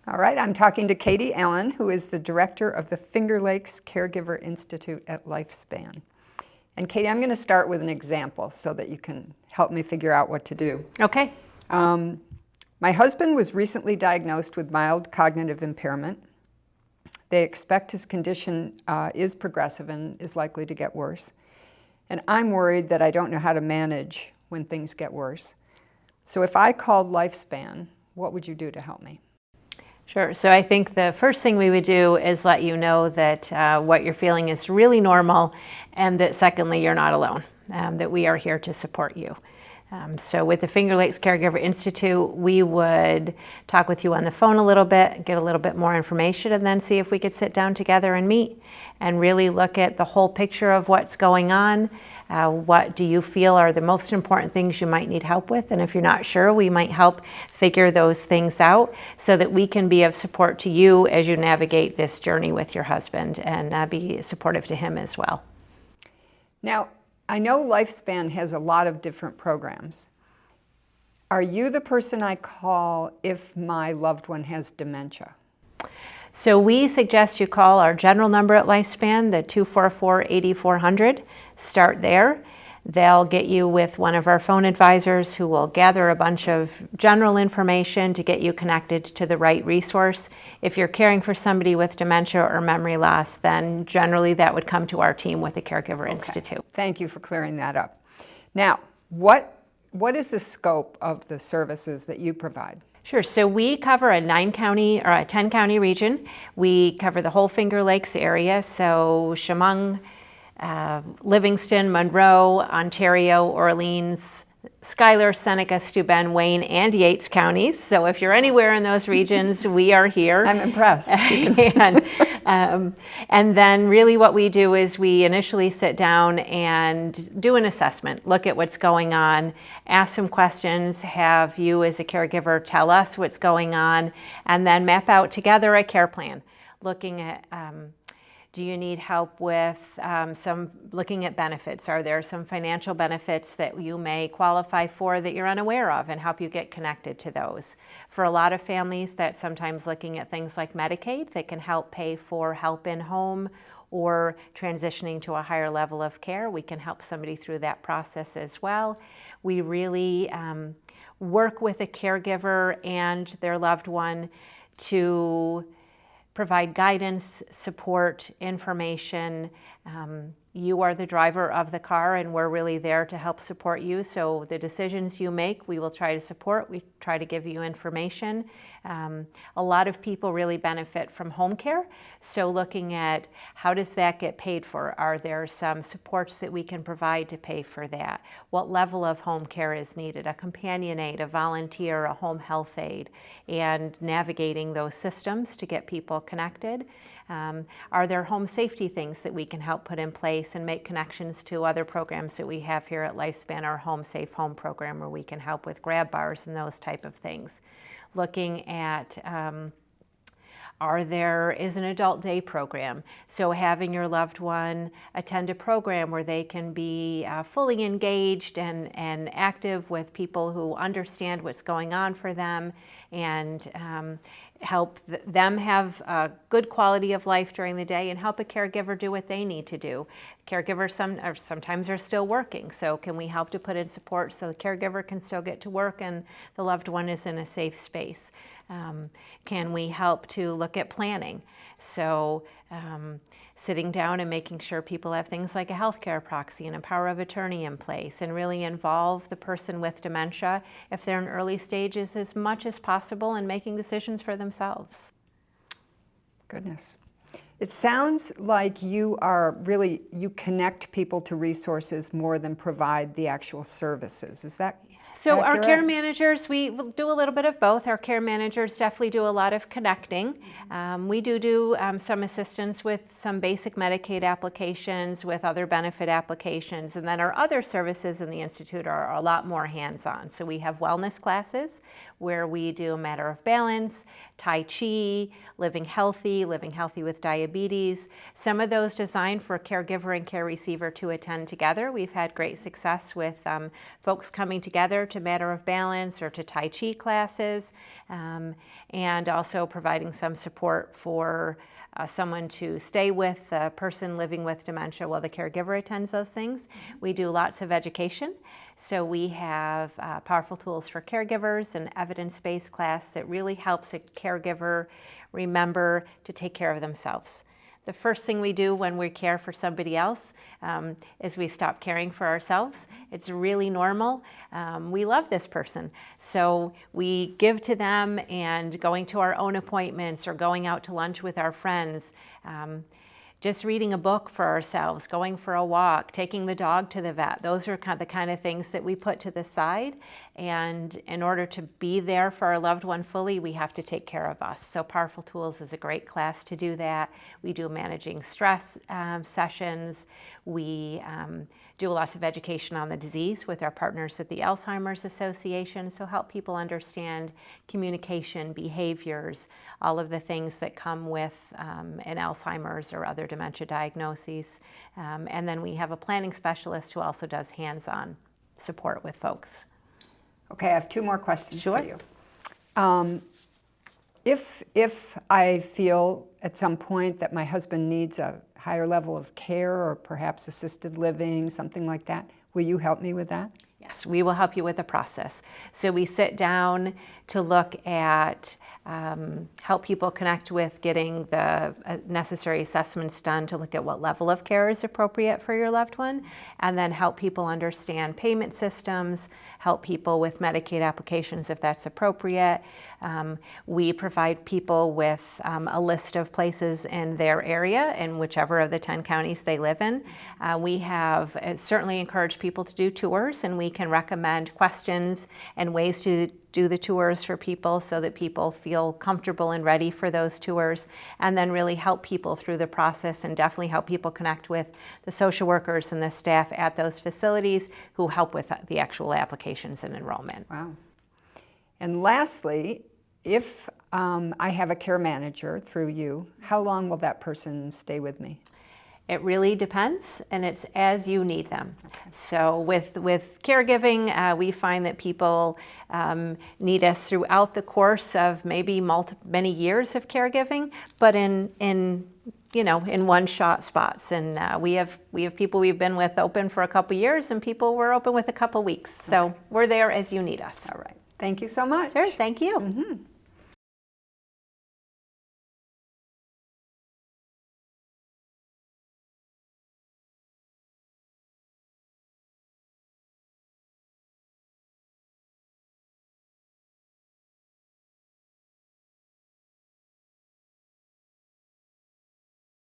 All right, I'm talking to Katie Allen, who is the director of the Finger Lakes Caregiver Institute at Lifespan. And Katie, I'm going to start with an example so that you can help me figure out what to do. Okay. My husband was recently diagnosed with mild cognitive impairment. They expect his condition is progressive and is likely to get worse. And I'm worried that I don't know how to manage when things get worse. So if I called Lifespan, what would you do to help me? Sure. So I think the first thing we would do is let you know that what you're feeling is really normal, and that secondly, you're not alone, that we are here to support you. So with the Finger Lakes Caregiver Institute, we would talk with you on the phone a little bit, get a little bit more information, and then see if we could sit down together and meet and really look at the whole picture of what's going on. What do you feel are the most important things you might need help with? And if you're not sure, we might help figure those things out so that we can be of support to you as you navigate this journey with your husband, and be supportive to him as well. Now, I know Lifespan has a lot of different programs. Are you the person I call if my loved one has dementia? So we suggest you call our general number at Lifespan, the 244-8400. Start there. They'll get you with one of our phone advisors who will gather a bunch of general information to get you connected to the right resource. If you're caring for somebody with dementia or memory loss, then generally that would come to our team with the Caregiver Institute. Thank you for clearing that up. Now, what is the scope of the services that you provide? Sure. So we cover a 9-county or a 10-county region. We cover the whole Finger Lakes area, so Chemung, Livingston, Monroe, Ontario, Orleans, Schuyler, Seneca, Steuben, Wayne, and Yates counties. So if you're anywhere in those regions, we are here. I'm impressed. And then really what we do is we initially sit down and do an assessment, look at what's going on, ask some questions, have you as a caregiver tell us what's going on, and then map out together a care plan, looking at do you need help with looking at benefits? Are there some financial benefits that you may qualify for that you're unaware of, and help you get connected to those? For a lot of families, that's sometimes looking at things like Medicaid that can help pay for help in home or transitioning to a higher level of care. We can help somebody through that process as well. We really work with a caregiver and their loved one to provide guidance, support, information. You are the driver of the car, and we're really there to help support you. So the decisions you make, we will try to support. We try to give you information. A lot of people really benefit from home care. So looking at how does that get paid for? Are there some supports that we can provide to pay for that? What level of home care is needed? A companion aide, a volunteer, a home health aide, and navigating those systems to get people connected. Are there home safety things that we can help put in place and make connections to other programs that we have here at Lifespan, our Home Safe Home program, where we can help with grab bars and those type of things. Looking at is an adult day program. So having your loved one attend a program where they can be fully engaged and active with people who understand what's going on for them, and help them have a good quality of life during the day, and help a caregiver do what they need to do. Caregivers sometimes are still working, so can we help to put in support so the caregiver can still get to work and the loved one is in a safe space? Can we help to look at planning? So sitting down and making sure people have things like a healthcare proxy and a power of attorney in place, and really involve the person with dementia, if they're in early stages, as much as possible in making decisions for themselves. Goodness. It sounds like you connect people to resources more than provide the actual services. Is that So accurate? our care managers, we do a little bit of both. Our care managers definitely do a lot of connecting. We do some assistance with some basic Medicaid applications, with other benefit applications, and then our other services in the Institute are a lot more hands-on. So we have wellness classes where we do matter of balance, Tai Chi, living healthy with diabetes. Some of those designed for caregiver and care receiver to attend together. We've had great success with folks coming together together to Matter of Balance or to Tai Chi classes, and also providing some support for someone to stay with the person living with dementia while the caregiver attends those things. We do lots of education. So we have powerful tools for caregivers, an evidence-based class that really helps a caregiver remember to take care of themselves. The first thing we do when we care for somebody else is we stop caring for ourselves. It's really normal. We love this person. So we give to them, and going to our own appointments or going out to lunch with our friends, just reading a book for ourselves, going for a walk, taking the dog to the vet. Those are the kind of things that we put to the side. And in order to be there for our loved one fully, we have to take care of us. So Powerful Tools is a great class to do that. We do managing stress sessions. We do lots of education on the disease with our partners at the Alzheimer's Association, so help people understand communication, behaviors, all of the things that come with an Alzheimer's or other dementia diagnoses. And then we have a planning specialist who also does hands-on support with folks. Okay, I have two more questions Sure. for you. If I feel at some point that my husband needs a higher level of care or perhaps assisted living, something like that, will you help me with that? Yes, we will help you with the process. So we sit down to look at, help people connect with getting the necessary assessments done to look at what level of care is appropriate for your loved one, and then help people understand payment systems, help people with Medicaid applications if that's appropriate. We provide people with a list of places in their area in whichever of the 10 counties they live in. We have certainly encouraged people to do tours, and we can recommend questions and ways to do the tours for people so that people feel comfortable and ready for those tours, and then really help people through the process and definitely help people connect with the social workers and the staff at those facilities who help with the actual applications and enrollment. Wow. And lastly, if I have a care manager through you, how long will that person stay with me? It really depends, and it's as you need them. Okay. So with caregiving, we find that people need us throughout the course of maybe many years of caregiving, but in one-shot spots. And we have people we've been with open for a couple years, and people we're open with a couple weeks. So we're there as you need us. All right. Thank you so much. Sure. Thank you.